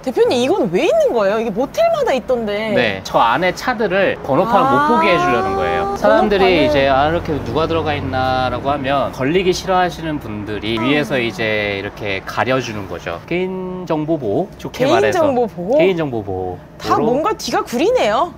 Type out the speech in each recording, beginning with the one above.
대표님 이건 왜 있는 거예요? 이게 모텔마다 있던데. 네, 저 안에 차들을 번호판을 못 보게 해주려는 거예요. 사람들이 번호판을... 이제 이렇게 누가 들어가 있나라고 하면 걸리기 싫어하시는 분들이 위에서 이제 이렇게 가려주는 거죠. 개인정보 보호, 좋게 말해서. 개인정보 보호? 개인정보 보호. 다 뭔가 뒤가 구리네요.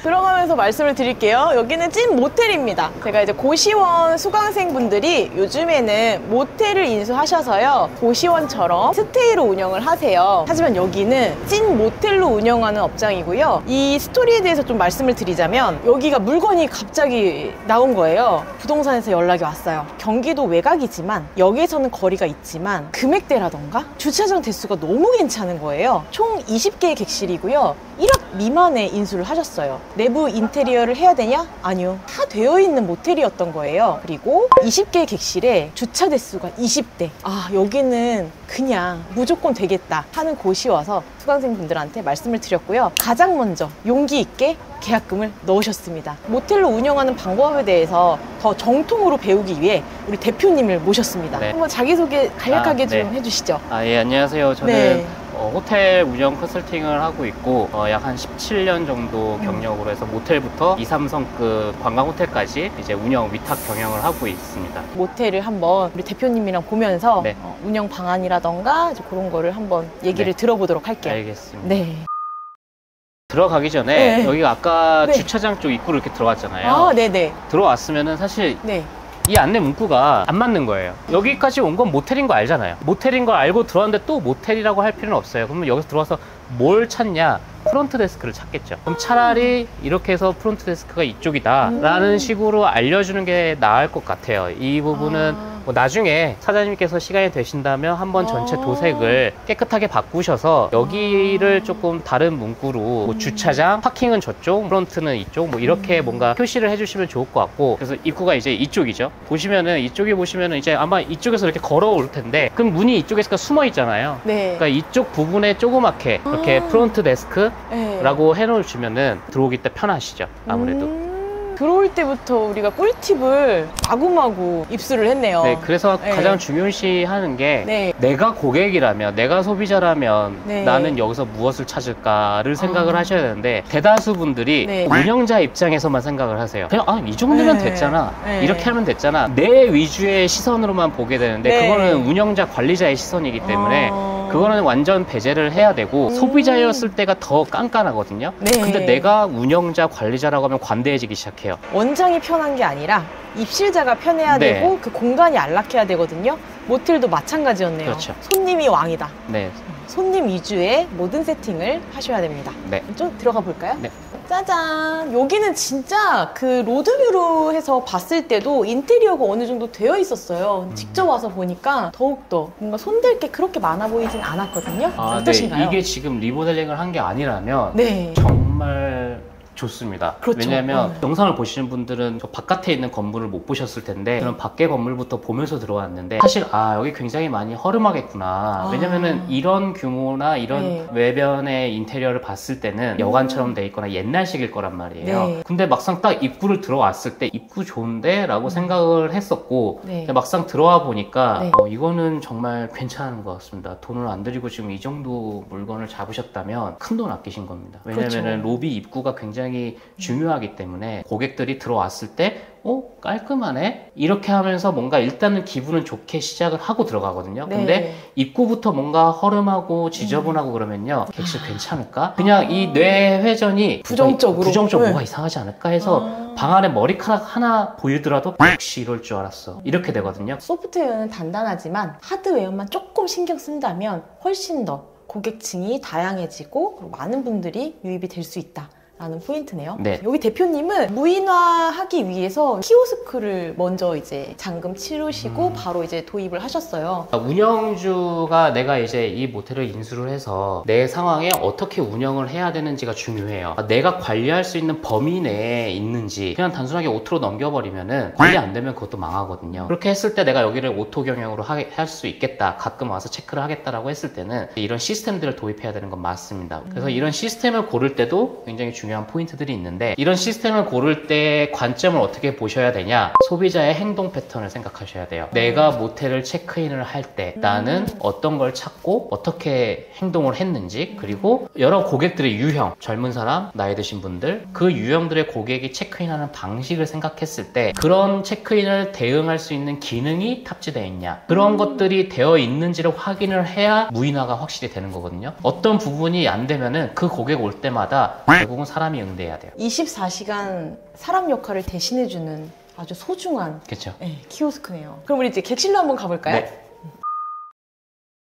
들어가면서 말씀을 드릴게요. 여기는 찐 모텔입니다. 제가 이제 고시원 수강생분들이 요즘에는 모텔을 인수하셔서요, 고시원처럼 스테이로 운영을 하세요. 하지만 여기는 찐 모텔로 운영하는 업장이고요. 이 스토리에 대해서 좀 말씀을 드리자면, 여기가 물건이 갑자기 나온 거예요. 부동산에서 연락이 왔어요. 경기도 외곽이지만 여기에서는 거리가 있지만 금액대라던가 주차장 대수가 너무 괜찮은 거예요. 총 20개의 객실이고요. 1억 미만의 인수를 하셨어요. 내부 인테리어를 해야 되냐? 아니요. 다 되어 있는 모텔이었던 거예요. 그리고 20개의 객실에 주차 대수가 20대. 아, 여기는 그냥 무조건 되겠다 하는 곳이 와서 수강생분들한테 말씀을 드렸고요. 가장 먼저 용기 있게 계약금을 넣으셨습니다. 모텔로 운영하는 방법에 대해서 더 정통으로 배우기 위해 우리 대표님을 모셨습니다. 네. 한번 자기소개 간략하게 좀 해주시죠. 예, 안녕하세요. 저는 호텔 운영 컨설팅을 하고 있고, 약 한 17년 정도 경력으로 해서 모텔부터 2, 3성급 관광 호텔까지 이제 운영 위탁 경영을 하고 있습니다. 모텔을 한번 우리 대표님이랑 보면서 운영 방안이라던가 이제 그런 거를 한번 얘기를 들어보도록 할게요. 알겠습니다. 네. 들어가기 전에 여기가 아까 주차장 쪽 입구로 이렇게 들어왔잖아요. 아, 네네. 들어왔으면은 사실 이 안내 문구가 안 맞는 거예요. 여기까지 온 건 모텔인 거 알잖아요. 모텔인 걸 알고 들어왔는데 또 모텔이라고 할 필요는 없어요. 그러면 여기서 들어와서 뭘 찾냐? 프론트 데스크를 찾겠죠. 그럼 차라리 이렇게 해서 프론트 데스크가 이쪽이다 라는 식으로 알려주는 게 나을 것 같아요. 이 부분은 뭐 나중에 사장님께서 시간이 되신다면 한번 전체 도색을 깨끗하게 바꾸셔서 여기를 조금 다른 문구로 뭐 주차장, 파킹은 저쪽, 프론트는 이쪽, 뭐 이렇게 뭔가 표시를 해주시면 좋을 것 같고, 그래서 입구가 이제 이쪽이죠. 보시면은 이쪽에 보시면은 이제 아마 이쪽에서 이렇게 걸어올 텐데, 그럼 문이 이쪽에서 숨어 있잖아요. 그러니까 이쪽 부분에 조그맣게 이렇게 프론트 데스크라고 해놓으시면은 들어오기 때 편하시죠, 아무래도. 들어올 때부터 우리가 꿀팁을 마구마구 입수를 했네요. 네, 그래서 가장 중요시하는 게 내가 고객이라면, 내가 소비자라면 나는 여기서 무엇을 찾을까를 생각을 하셔야 되는데, 대다수 분들이 운영자 입장에서만 생각을 하세요. 그냥 이 정도면 됐잖아, 이렇게 하면 됐잖아, 내 위주의 시선으로만 보게 되는데 그거는 운영자 관리자의 시선이기 때문에 그거는 완전 배제를 해야 되고, 소비자였을 때가 더 깐깐하거든요. 근데 내가 운영자 관리자라고 하면 관대해지기 시작해요. 원장이 편한 게 아니라 입실자가 편해야 되고 그 공간이 안락해야 되거든요. 모텔도 마찬가지였네요. 그렇죠. 손님이 왕이다. 손님 위주의 모든 세팅을 하셔야 됩니다. 좀 들어가 볼까요? 짜잔! 여기는 진짜 그 로드뷰로 해서 봤을 때도 인테리어가 어느 정도 되어 있었어요. 직접 와서 보니까 더욱더 뭔가 손댈 게 그렇게 많아 보이진 않았거든요. 어떠신가요? 이게 지금 리모델링을 한 게 아니라면 정말 좋습니다. 왜냐하면 영상을 보시는 분들은 저 바깥에 있는 건물을 못 보셨을 텐데, 저는 밖에 건물부터 보면서 들어왔는데 사실 여기 굉장히 많이 허름하겠구나. 왜냐면은 이런 규모나 이런 외변의 인테리어를 봤을 때는 여관처럼 돼 있거나 옛날식일 거란 말이에요. 근데 막상 딱 입구를 들어왔을 때 입구 좋은데? 라고 생각을 했었고, 근데 막상 들어와 보니까 이거는 정말 괜찮은 것 같습니다. 돈을 안 들이고 지금 이 정도 물건을 잡으셨다면 큰 돈 아끼신 겁니다. 왜냐면은 로비 입구가 굉장히 중요하기 때문에 고객들이 들어왔을 때 깔끔하네? 이렇게 하면서 뭔가 일단은 기분은 좋게 시작을 하고 들어가거든요. 근데 입구부터 뭔가 허름하고 지저분하고 그러면요, 객실 괜찮을까? 그냥 이 뇌 회전이 부정적으로 뭐가 이상하지 않을까 해서 방 안에 머리카락 하나 보이더라도 역시 이럴 줄 알았어, 이렇게 되거든요. 소프트웨어는 단단하지만 하드웨어만 조금 신경 쓴다면 훨씬 더 고객층이 다양해지고 그리고 많은 분들이 유입이 될 수 있다 라는 포인트네요. 여기 대표님은 무인화하기 위해서 키오스크를 먼저 이제 잔금 치르시고 바로 이제 도입을 하셨어요. 운영주가 내가 이제 이 모텔을 인수를 해서 내 상황에 어떻게 운영을 해야 되는지가 중요해요. 내가 관리할 수 있는 범위 내에 있는지, 그냥 단순하게 오토로 넘겨버리면은 관리 안 되면 그것도 망하거든요. 그렇게 했을 때 내가 여기를 오토 경영으로 할 수 있겠다, 가끔 와서 체크를 하겠다라고 했을 때는 이런 시스템들을 도입해야 되는 건 맞습니다. 그래서 이런 시스템을 고를 때도 굉장히 중요해요. 중요한 포인트들이 있는데 이런 시스템을 고를 때 관점을 어떻게 보셔야 되냐? 소비자의 행동 패턴을 생각하셔야 돼요. 내가 모텔을 체크인을 할 때 나는 어떤 걸 찾고 어떻게 행동을 했는지 그리고 여러 고객들의 유형, 젊은 사람, 나이 드신 분들 그 유형들의 고객이 체크인하는 방식을 생각했을 때 그런 체크인을 대응할 수 있는 기능이 탑재되어 있냐 그런 것들이 되어 있는지를 확인을 해야 무인화가 확실히 되는 거거든요. 어떤 부분이 안 되면은 그 고객 올 때마다 결국은 사람이 응대해야 돼요. 24시간 사람 역할을 대신해주는 아주 소중한 그렇죠. 네, 키오스크네요. 그럼 우리 이제 객실로 한번 가볼까요? 네.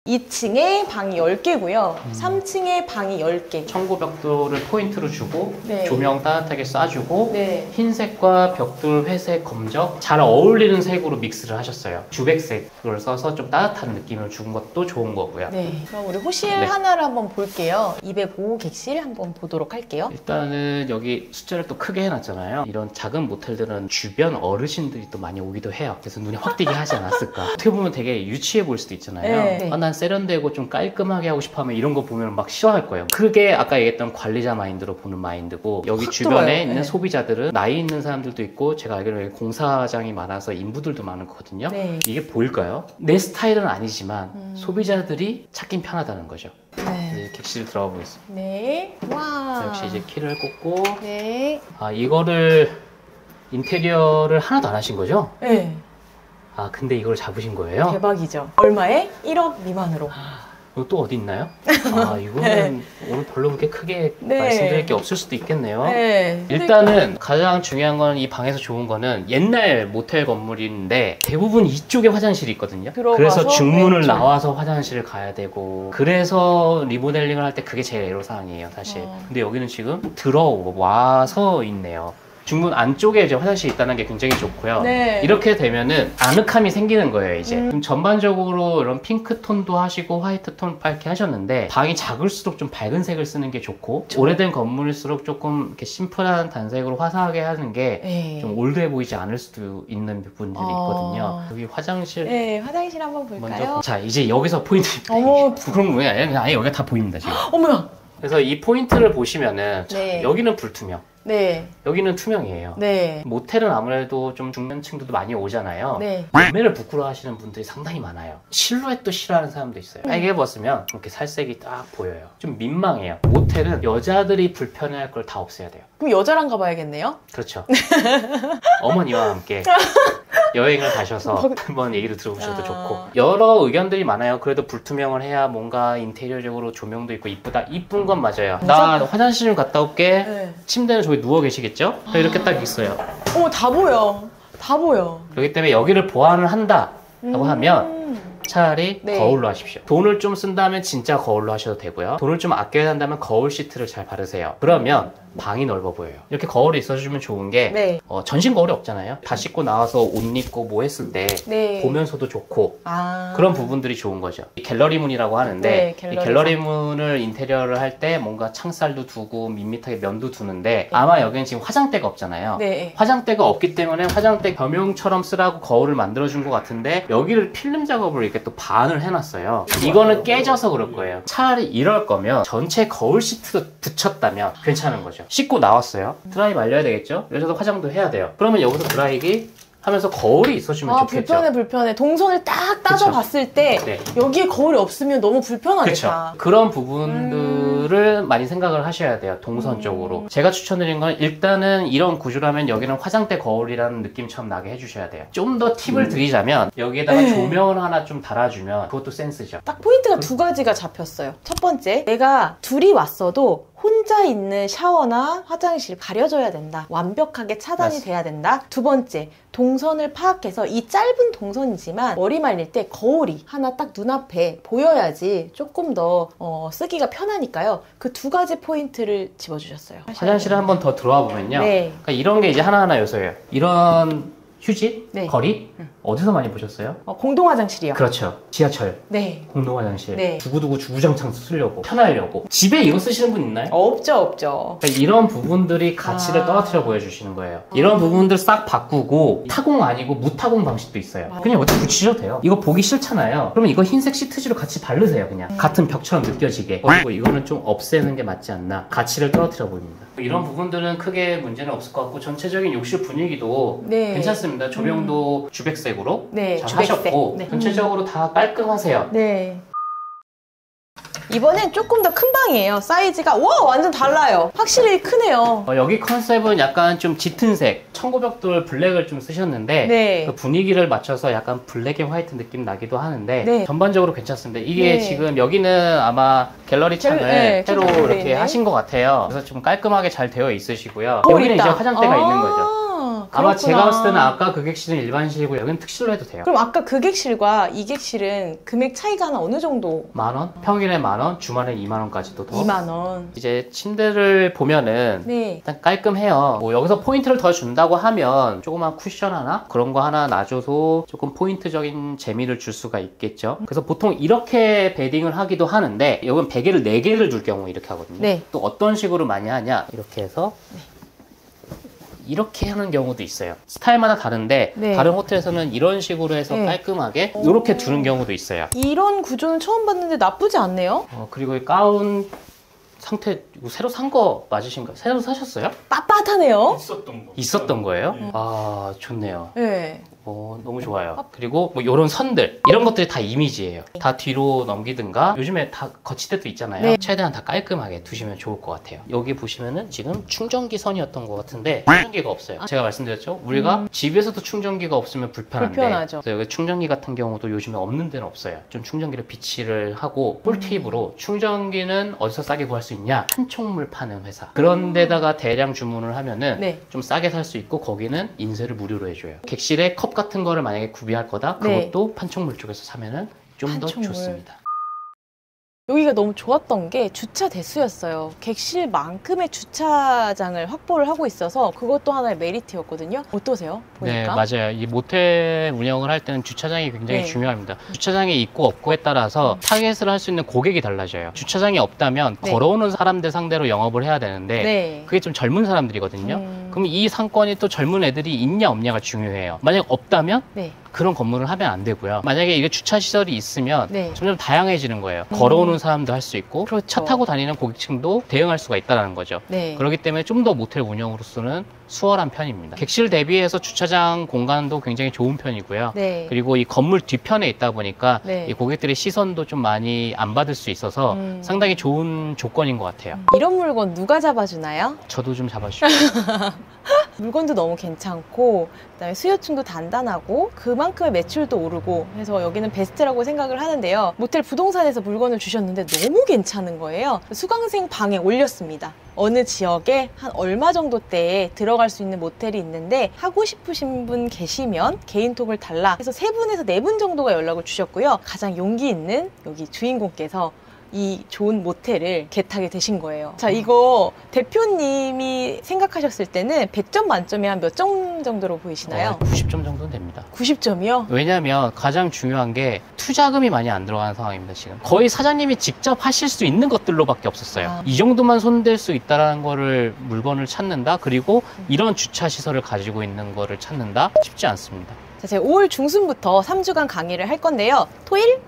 2층에 방이 10개고요. 3층에 방이 10개. 청구 벽돌을 포인트로 주고 네. 조명 따뜻하게 쏴주고 네. 흰색과 벽돌, 회색, 검정 잘 어울리는 색으로 믹스를 하셨어요. 주백색을 써서 좀 따뜻한 느낌을 준 것도 좋은 거고요. 네. 그럼 우리 호실 네. 하나를 한번 볼게요. 205 객실 한번 보도록 할게요. 일단은 여기 숫자를 또 크게 해놨잖아요. 이런 작은 모텔들은 주변 어르신들이 또 많이 오기도 해요. 그래서 눈이 확 띄게 하지 않았을까. 어떻게 보면 되게 유치해 보일 수도 있잖아요. 네. 난 세련되고 좀 깔끔하게 하고 싶어 하면 이런 거 보면 막 싫어할 거예요. 그게 아까 얘기했던 관리자 마인드로 보는 마인드고 여기 주변에 들어요. 있는 네. 소비자들은 나이 있는 사람들도 있고 제가 알기로는 여기 공사장이 많아서 인부들도 많거든요. 네. 이게 보일까요? 내 스타일은 아니지만 소비자들이 찾긴 편하다는 거죠. 네. 이제 객실 들어가 보겠습니다. 네. 와. 역시 이제 키를 꽂고 네. 이거를 인테리어를 하나도 안 하신 거죠? 네. 근데 이걸 잡으신 거예요? 대박이죠. 얼마에? 1억 미만으로. 이거 또 어디 있나요? 이거는 오늘 별로 그렇게 크게 네. 말씀드릴 게 없을 수도 있겠네요. 네. 일단은 가장 중요한 건 이 방에서 좋은 거는 옛날 모텔 건물인데 대부분 이쪽에 화장실이 있거든요. 들어가서 그래서 중문을 왼쪽. 나와서 화장실을 가야 되고 그래서 리모델링을 할 때 그게 제일 애로사항이에요, 사실. 근데 여기는 지금 들어와서 있네요. 중문 안쪽에 이제 화장실이 있다는 게 굉장히 좋고요. 네. 이렇게 되면은 아늑함이 생기는 거예요, 이제. 좀 전반적으로 이런 핑크톤도 하시고 화이트톤 밝게 하셨는데 방이 작을수록 좀 밝은 색을 쓰는 게 좋고 오래된 건물일수록 조금 이렇게 심플한 단색으로 화사하게 하는 게 좀 네. 올드해 보이지 않을 수도 있는 부분들이 있거든요. 여기 화장실 네, 화장실 한번 볼까요? 먼저. 자, 이제 여기서 포인트. 어머. 그런 거예요. 아예 여기가 다 보입니다, 지금. 어머나. 그래서 이 포인트를 보시면은 네. 여기는 불투명. 네. 여기는 투명이에요. 네. 모텔은 아무래도 좀 중년 층들도 많이 오잖아요. 네. 몸매를 부끄러워 하시는 분들이 상당히 많아요. 실루엣도 싫어하는 사람도 있어요. 빨개 벗으면 이렇게 살색이 딱 보여요. 좀 민망해요. 모텔은 여자들이 불편해할 걸 다 없애야 돼요. 그럼 여자랑 가봐야겠네요? 그렇죠. 어머니와 함께 여행을 가셔서 한번 얘기를 들어보셔도 좋고 여러 의견들이 많아요. 그래도 불투명을 해야 뭔가 인테리어적으로 조명도 있고 이쁘다. 이쁜 건 맞아요. 나 화장실 좀 갔다 올게. 네. 침대는 저기 누워 계시겠죠? 이렇게 딱 있어요. 다 보여. 다 보여. 그렇기 때문에 여기를 보완을 한다라고 하면 차라리 네. 거울로 하십시오. 돈을 좀 쓴다면 진짜 거울로 하셔도 되고요. 돈을 좀 아껴야 한다면 거울 시트를 잘 바르세요. 그러면 방이 넓어 보여요. 이렇게 거울이 있어주면 좋은 게 네. 전신 거울이 없잖아요. 다 씻고 나와서 옷 입고 뭐 했을 때 네. 보면서도 좋고 아. 그런 부분들이 좋은 거죠. 이 갤러리 문이라고 하는데 네, 이 갤러리상. 갤러리 문을 인테리어를 할 때 뭔가 창살도 두고 밋밋하게 면도 두는데 아마 여기는 지금 화장대가 없잖아요. 네. 화장대가 없기 때문에 화장대 겸용처럼 쓰라고 거울을 만들어준 것 같은데 여기를 필름 작업을 이렇게 또 반을 해놨어요. 이거는 깨져서 그럴 거예요. 차라리 이럴 거면 전체 거울 시트도 붙였다면 괜찮은 거죠. 씻고 나왔어요. 드라이 말려야 되겠죠? 여기서도 화장도 해야 돼요. 그러면 여기서 드라이기 하면서 거울이 있어주면 좋겠죠. 불편해. 동선을 딱 따져봤을 때 네. 여기에 거울이 없으면 너무 불편하겠다. 그렇죠. 그런 부분들을 많이 생각을 하셔야 돼요. 동선적으로. 제가 추천드린 건 일단은 이런 구조라면 여기는 화장대 거울이라는 느낌처럼 나게 해주셔야 돼요. 좀 더 팁을 드리자면 여기에다가 네. 조명을 하나 좀 달아주면 그것도 센스죠. 딱 포인트가 두 가지가 잡혔어요. 첫 번째, 내가 둘이 왔어도 혼자 있는 샤워나 화장실 가려져야 된다. 완벽하게 차단이 맞습니다. 돼야 된다. 두 번째, 동선을 파악해서 이 짧은 동선이지만 머리 말릴 때 거울이 하나 딱 눈앞에 보여야지 조금 더 쓰기가 편하니까요. 그 두 가지 포인트를 집어주셨어요. 화장실에 한번 더 들어와 보면요. 네. 그러니까 이런 게 이제 하나하나 요소예요. 이런 휴지, 네. 거리 어디서 많이 보셨어요? 공동 화장실이요. 그렇죠. 지하철, 네. 공동 화장실, 네. 두고두고 주구장창 쓰려고 편하려고. 집에 이거 쓰시는 분 있나요? 없죠. 그러니까 이런 부분들이 가치를 떨어뜨려 보여주시는 거예요. 이런 부분들 싹 바꾸고 타공 아니고 무타공 방식도 있어요. 그냥 어디 붙이셔도 돼요. 이거 보기 싫잖아요. 그러면 이거 흰색 시트지로 같이 바르세요. 그냥 같은 벽처럼 느껴지게. 그리고 이거는 좀 없애는 게 맞지 않나. 가치를 떨어뜨려 보입니다. 이런 부분들은 크게 문제는 없을 것 같고 전체적인 욕실 분위기도 네. 괜찮습니다. 조명도 주백색으로 네, 잘 주백색. 하셨고 네. 전체적으로 다 깔끔하세요. 네. 이번엔 조금 더 큰 방이에요. 사이즈가 와 완전 달라요. 확실히 크네요. 여기 컨셉은 약간 좀 짙은 색, 청고벽돌 블랙을 좀 쓰셨는데 네. 그 분위기를 맞춰서 약간 블랙 앤 화이트 느낌 나기도 하는데 네. 전반적으로 괜찮습니다. 이게 네. 지금 여기는 아마 갤러리 창을 네, 새로 켜져 이렇게 있네. 하신 것 같아요. 그래서 좀 깔끔하게 잘 되어 있으시고요. 홀 여기는 있다. 이제 화장대가 있는 거죠. 아마 그렇구나. 제가 봤을 때는 아까 그 객실은 일반실이고 여기는 특실로 해도 돼요. 그럼 아까 그 객실과 이 객실은 금액 차이가 한 어느 정도? 10,000원? 평일에 10,000원, 주말에 20,000원까지도 더. 2만 원. 이제 침대를 보면은 네. 일단 깔끔해요. 뭐 여기서 포인트를 더 준다고 하면 조그만 쿠션 하나? 그런 거 하나 놔줘서 조금 포인트적인 재미를 줄 수가 있겠죠. 그래서 보통 이렇게 베딩을 하기도 하는데 여기는 베개를 4개를 둘 경우 이렇게 하거든요. 네. 또 어떤 식으로 많이 하냐 이렇게 해서 이렇게 하는 경우도 있어요. 스타일마다 다른데 네. 다른 호텔에서는 이런 식으로 해서 네. 깔끔하게 이렇게 두는 경우도 있어요. 이런 구조는 처음 봤는데 나쁘지 않네요. 그리고 이 가운 상태 이거 새로 산 거 맞으신가요? 새로 사셨어요? 빳빳하네요. 있었던 거예요? 아 좋네요. 네. 너무 좋아요. 그리고 뭐 이런 선들 이런 것들이 다 이미지예요. 다 뒤로 넘기든가 요즘에 다 거치대도 있잖아요. 네. 최대한 다 깔끔하게 두시면 좋을 것 같아요. 여기 보시면은 지금 충전기 선이었던 것 같은데 충전기가 없어요. 제가 말씀드렸죠. 우리가 집에서도 충전기가 없으면 불편한데 불편하죠. 그래서 여기 충전기 같은 경우도 요즘에 없는 데는 없어요. 좀 충전기를 비치를 하고 꿀팁으로 충전기는 어디서 싸게 구할 수 있냐? 판촉물 파는 회사. 그런 데다가 대량 주문을 하면은 네. 좀 싸게 살 수 있고 거기는 인쇄를 무료로 해줘요. 객실에 컵 같은 거를 만약에 구비할 거다? 네. 그것도 판촉물 쪽에서 사면은 좀 더 판촉물. 좋습니다. 여기가 너무 좋았던 게 주차 대수였어요. 객실만큼의 주차장을 확보를 하고 있어서 그것도 하나의 메리트였거든요. 어떠세요? 네, 보니까? 맞아요. 이 모텔 운영을 할 때는 주차장이 굉장히 네. 중요합니다. 주차장이 있고 없고에 따라서 타겟을 할 수 있는 고객이 달라져요. 주차장이 없다면 네. 걸어오는 사람들 상대로 영업을 해야 되는데 네. 그게 좀 젊은 사람들이거든요. 그럼 이 상권이 또 젊은 애들이 있냐 없냐가 중요해요. 만약 없다면 네. 그런 건물을 하면 안 되고요. 만약에 이게 주차 시설이 있으면 네. 점점 다양해지는 거예요. 걸어오는 사람도 할 수 있고 그렇죠. 차 타고 다니는 고객층도 대응할 수가 있다는 거죠. 네. 그렇기 때문에 좀 더 모텔 운영으로서는 수월한 편입니다. 객실 대비해서 주차장 공간도 굉장히 좋은 편이고요. 네. 그리고 이 건물 뒤편에 있다 보니까 네. 이 고객들의 시선도 좀 많이 안 받을 수 있어서 상당히 좋은 조건인 것 같아요. 이런 물건 누가 잡아주나요? 저도 좀 잡아주시고. 물건도 너무 괜찮고 그다음에 수요층도 단단하고 그만큼의 매출도 오르고 해서 여기는 베스트라고 생각을 하는데요. 모텔 부동산에서 물건을 주셨는데 너무 괜찮은 거예요. 수강생 방에 올렸습니다. 어느 지역에 한 얼마 정도대에 들어갈 수 있는 모텔이 있는데 하고 싶으신 분 계시면 개인톡을 달라 해서 3분에서 4분 정도가 연락을 주셨고요. 가장 용기 있는 여기 주인공께서 이 좋은 모텔을 개타게 되신 거예요. 자, 이거 대표님이 생각하셨을 때는 100점 만점에 한 몇 점 정도로 보이시나요? 90점 정도는 됩니다. 90점이요? 왜냐하면 가장 중요한 게 투자금이 많이 안 들어가는 상황입니다. 지금 거의 사장님이 직접 하실 수 있는 것들로밖에 없었어요. 아. 이 정도만 손댈 수 있다라는 거를 물건을 찾는다. 그리고 이런 주차 시설을 가지고 있는 거를 찾는다. 쉽지 않습니다. 자, 제가 5월 중순부터 3주간 강의를 할 건데요. 토일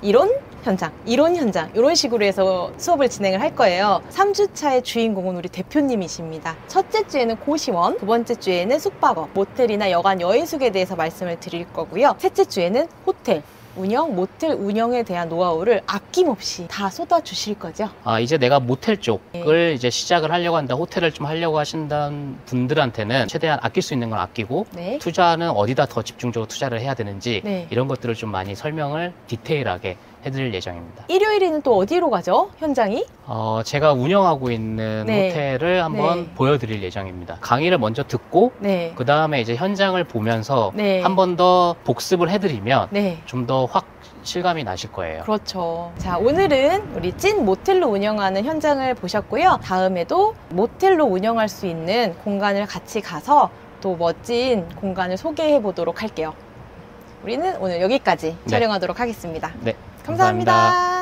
이론 현장 이런 식으로 해서 수업을 진행을 할 거예요. 3주차의 주인공은 우리 대표님이십니다. 첫째 주에는 고시원, 두 번째 주에는 숙박업, 모텔이나 여관 여인숙에 대해서 말씀을 드릴 거고요. 셋째 주에는 호텔 운영, 모텔 운영에 대한 노하우를 아낌없이 다 쏟아주실 거죠. 이제 내가 모텔 쪽을 이제 시작을 하려고 한다, 호텔을 좀 하려고 하신다는 분들한테는 최대한 아낄 수 있는 건 아끼고 네. 투자는 어디다 더 집중적으로 투자를 해야 되는지 네. 이런 것들을 좀 많이 설명을 디테일하게 해드릴 예정입니다. 일요일에는 또 어디로 가죠? 현장이? 제가 운영하고 있는 네. 호텔을 한번 네. 보여드릴 예정입니다. 강의를 먼저 듣고 네. 그 다음에 이제 현장을 보면서 네. 한 번 더 복습을 해드리면 네. 좀 더 확 실감이 나실 거예요. 그렇죠. 자, 오늘은 우리 찐 모텔로 운영하는 현장을 보셨고요. 다음에도 모텔로 운영할 수 있는 공간을 같이 가서 또 멋진 공간을 소개해 보도록 할게요. 우리는 오늘 여기까지 촬영하도록 하겠습니다. 네. 감사합니다.